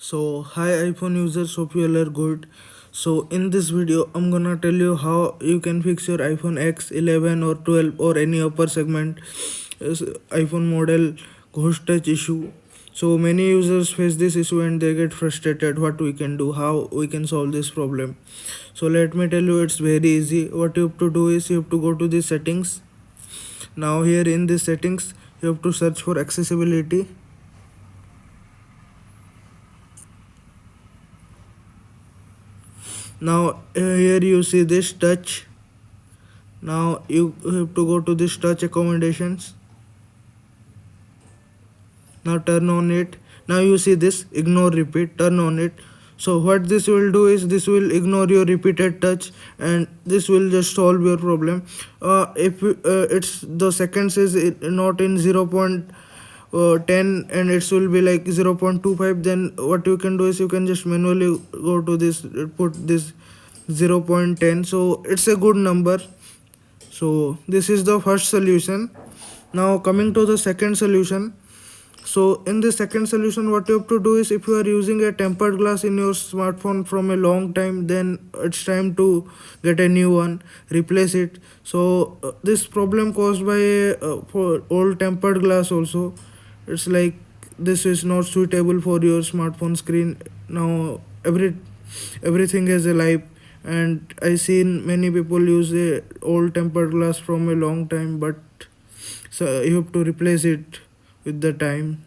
So hi iPhone users, hope you all are good. So in this video I'm gonna tell you how you can fix your iPhone X, 11 or 12 or any upper segment iPhone model ghost touch issue. So many users face this issue and they get frustrated. What we can do, how we can solve this problem. So let me tell you, it's very easy. What you have to do is you have to go to the settings. Now here in the settings you have to search for accessibility. Now here you see this touch. Now you have to go to this touch accommodations. Now turn on it. Now you see this ignore repeat, turn on it. So what this will do is this will ignore your repeated touch and this will just solve your problem. If it's the seconds is not in 0.10 and it will be like 0.25, then what you can do is you can just manually go to this, put this 0.10. So it's a good number. So this is the first solution. Now coming to the second solution. So in the second solution, what you have to do is if you are using a tempered glass in your smartphone from a long time, then it's time to get a new one, replace it. So this problem caused by for old tempered glass also. It's like this is not suitable for your smartphone screen. Now everything has a life, and I seen many people use a old tempered glass from a long time, but so you have to replace it with the time.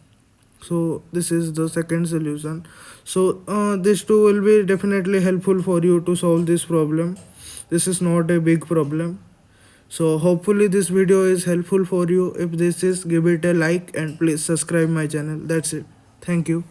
So this is the second solution. So this two will be definitely helpful for you to solve this problem. This is not a big problem. So hopefully this video is helpful for you. If this is, give it a like and please subscribe my channel. That's it. Thank you.